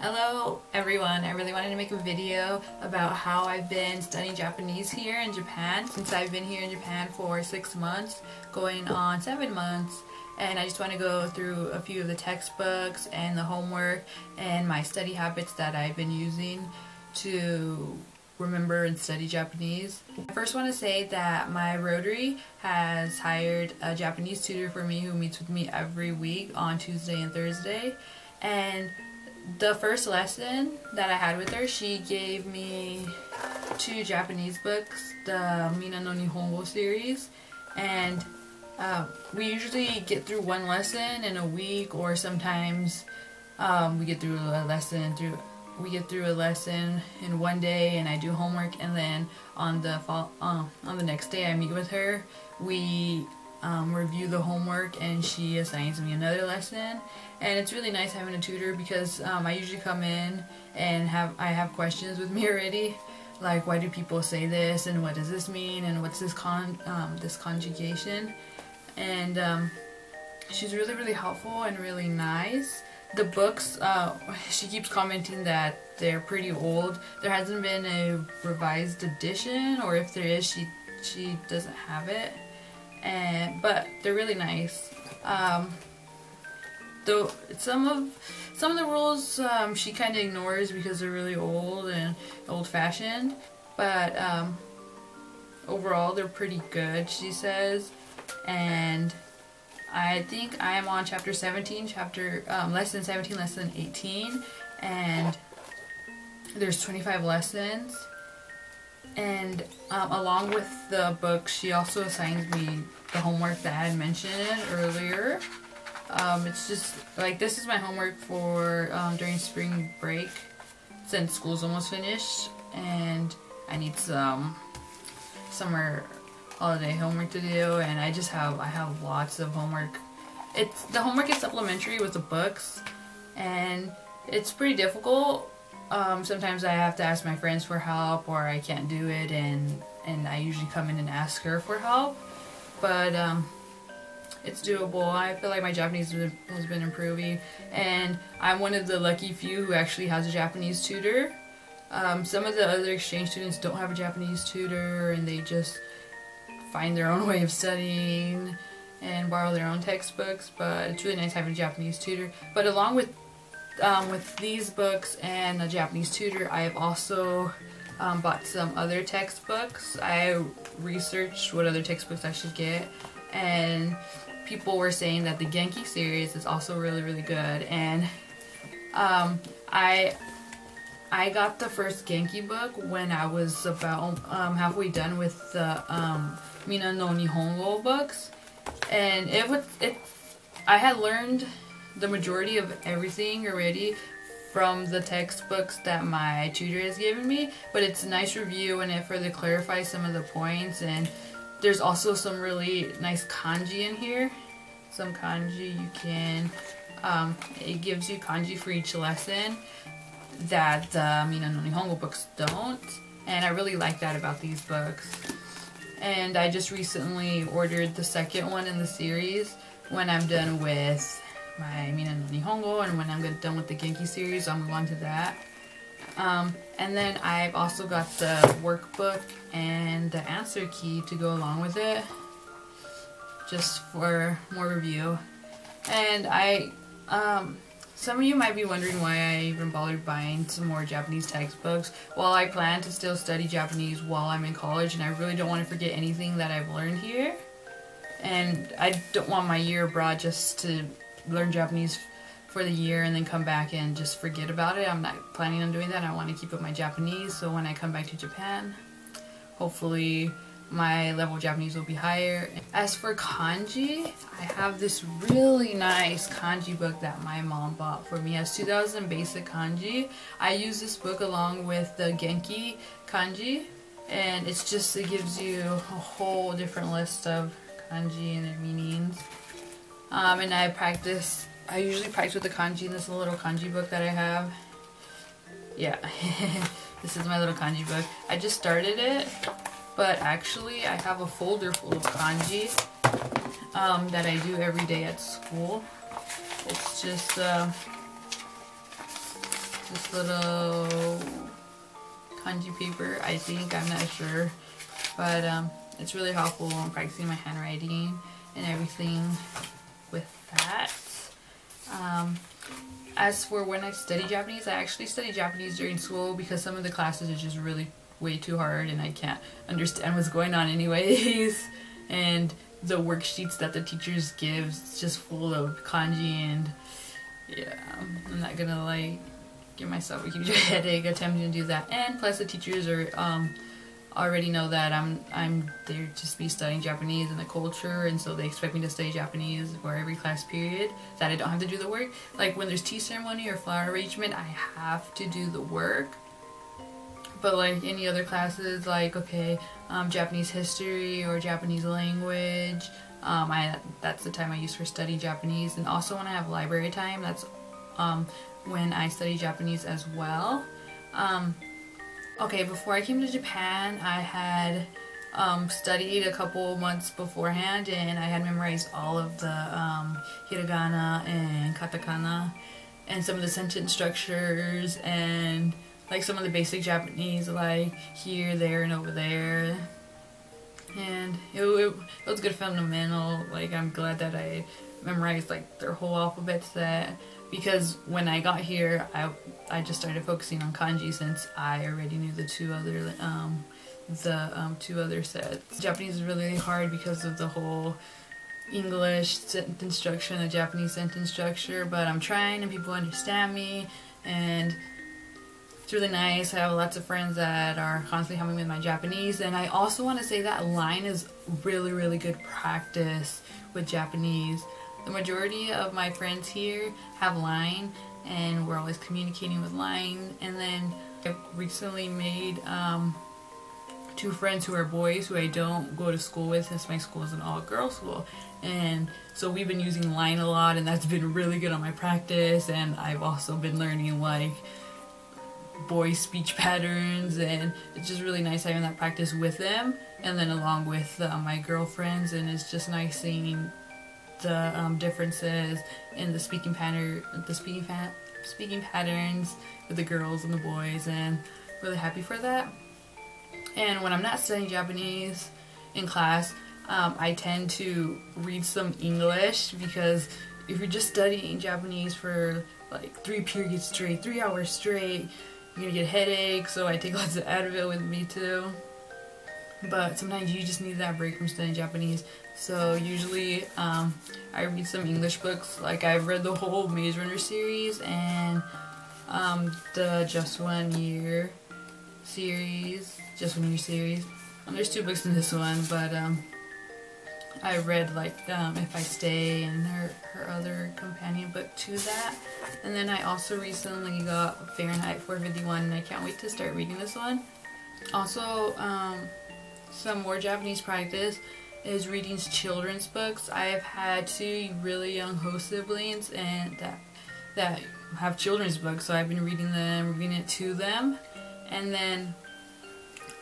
Hello everyone, I really wanted to make a video about how I've been studying Japanese here in Japan since I've been here in Japan for 6 months, going on 7 months, and I just want to go through a few of the textbooks and the homework and my study habits that I've been using to remember and study Japanese. I first want to say that my Rotary has hired a Japanese tutor for me who meets with me every week on Tuesday and Thursday, and the first lesson that I had with her, she gave me 2 Japanese books, the Mina no Nihongo series, and we usually get through one lesson in a week, or sometimes we get through a lesson in one day, and I do homework, and then on the next day I meet with her. We review the homework and she assigns me another lesson, and it's really nice having a tutor because I usually come in and I have questions with me already, like why do people say this and what does this mean and what's this conjugation, and she's really helpful and really nice. The books, she keeps commenting that they're pretty old. There hasn't been a revised edition, or if there is, she doesn't have it. But they're really nice. Though some of the rules she kind of ignores because they're really old and old-fashioned, but overall they're pretty good, she says. And I think I am on chapter 17, lesson 17, lesson 18, and there's 25 lessons. And along with the book, she also assigns me the homework that I had mentioned earlier. It's just like, this is my homework for during spring break, since school's almost finished, and I need some summer holiday homework to do, and I have lots of homework. The homework is supplementary with the books, and it's pretty difficult. Sometimes I have to ask my friends for help, or I can't do it, and I usually come in and ask her for help, but it's doable. I feel like my Japanese has been improving, and I'm one of the lucky few who actually has a Japanese tutor. Some of the other exchange students don't have a Japanese tutor, and they just find their own way of studying and borrow their own textbooks, but it's really nice having a Japanese tutor. But along with these books and a Japanese tutor, I have also bought some other textbooks. I researched what other textbooks I should get, and people were saying that the Genki series is also really good, and I got the first Genki book when I was about halfway done with the Mina no Nihongo books, and I had learned the majority of everything already from the textbooks that my tutor has given me, but it's a nice review and it further clarifies some of the points, and there's also some really nice kanji in here. Some kanji you can, it gives you kanji for each lesson that the Mina no Nihongo books don't, and I really like that about these books. And I just recently ordered the second one in the series. When I'm done with my Mina no Nihongo and when I'm done with the Genki series, I'll move on to that. And then I've also got the workbook and the answer key to go along with it, just for more review. And some of you might be wondering why I even bothered buying some more Japanese textbooks. Well, I plan to still study Japanese while I'm in college, and I really don't want to forget anything that I've learned here. And I don't want my year abroad just to learn Japanese for the year and then come back and just forget about it. I'm not planning on doing that. I want to keep up my Japanese, so when I come back to Japan, hopefully my level of Japanese will be higher. As for kanji, I have this really nice kanji book that my mom bought for me. It has 2,000 basic kanji. I use this book along with the Genki kanji, and it gives you a whole different list of kanji and their meanings. And I usually practice with the kanji in this little kanji book that I have. Yeah, this is my little kanji book. I just started it, but actually I have a folder full of kanji that I do every day at school. It's just this little kanji paper, I think, I'm not sure, but it's really helpful in practicing my handwriting and everything with that. As for when I study Japanese, I actually study Japanese during school because some of the classes are just really way too hard and I can't understand what's going on anyways. And the worksheets that the teachers give is just full of kanji, and yeah, I'm not gonna like give myself a huge headache attempting to do that. And plus the teachers are already know that I'm there to be studying Japanese and the culture, and so they expect me to study Japanese for every class period, that I don't have to do the work. Like when there's tea ceremony or flower arrangement, I have to do the work. But like any other classes, like okay, Japanese history or Japanese language, that's the time I use for studying Japanese. And also when I have library time, that's when I study Japanese as well. Okay, before I came to Japan, I had studied a couple months beforehand, and I had memorized all of the hiragana and katakana and some of the sentence structures and like some of the basic Japanese, like here, there, and over there. And it was good fundamental. Like I'm glad that I memorized like their whole alphabet set, because when I got here, I just started focusing on kanji since I already knew the two other sets. Japanese is really hard because of the whole English sentence structure and the Japanese sentence structure, but I'm trying and people understand me, and it's really nice. I have lots of friends that are constantly helping me with my Japanese. And I also want to say that line is really, really good practice with Japanese. The majority of my friends here have line, and we're always communicating with line. And then I've recently made two friends who are boys who I don't go to school with, since my school is an all-girls school. And so we've been using line a lot, and that's been really good on my practice. And I've also been learning like boy speech patterns, and it's just really nice having that practice with them, and then along with my girlfriends. And it's just nice seeing the differences in the speaking patterns with the girls and the boys, and really happy for that. And when I'm not studying Japanese in class, I tend to read some English, because if you're just studying Japanese for like 3 periods straight, 3 hours straight, you're gonna get a headache. So I take lots of Advil with me too. But sometimes you just need that break from studying Japanese. So usually I read some English books. Like I've read the whole Maze Runner series and the Just One Year series. There's 2 books in this one, but I read like If I Stay and her other companion book to that. And then I also recently got Fahrenheit 451, and I can't wait to start reading this one. Also, some more Japanese practice is reading children's books. I have had 2 really young host siblings and that have children's books, so I've been reading it to them. And then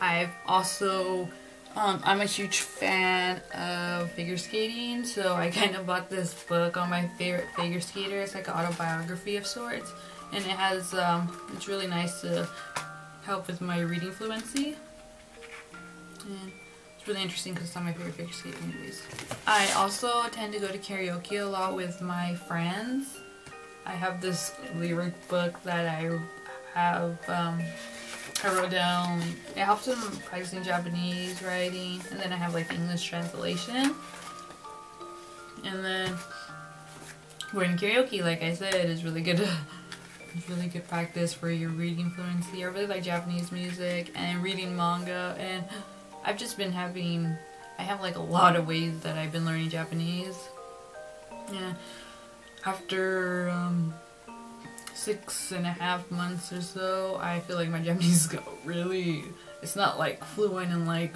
I've also I'm a huge fan of figure skating, so I kind of bought this book on my favorite figure skater. It's like an autobiography of sorts, and it has it's really nice to help with my reading fluency. And it's really interesting because it's not my favorite figure skater anyways. I also tend to go to karaoke a lot with my friends. I have this lyric book that I have I wrote down. It helps in practicing Japanese writing, and then I have like English translation. And then going karaoke, like I said, is really good. It's really good practice for your reading fluency. I really like Japanese music and reading manga, and I've just been I have like a lot of ways that I've been learning Japanese. Yeah, after 6.5 months or so, I feel like my Japanese got it's not like fluent and like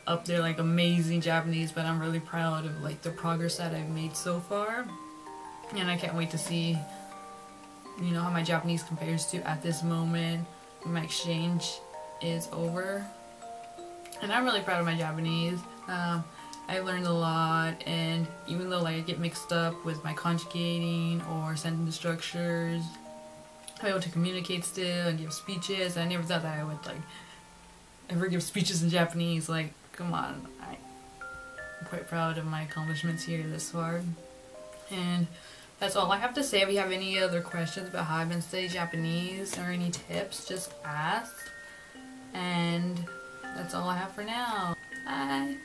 up there like amazing Japanese, but I'm really proud of like the progress that I've made so far. And I can't wait to see, you know, how my Japanese compares to at this moment when my exchange is over. And I'm really proud of my Japanese. I learned a lot, and even though like I get mixed up with my conjugating or sentence structures, I'm able to communicate still and give speeches. I never thought that I would like ever give speeches in Japanese. Like, come on, I'm quite proud of my accomplishments here this far. And that's all I have to say. If you have any other questions about how I've been studying Japanese or any tips, just ask. And that's all I have for now. Bye.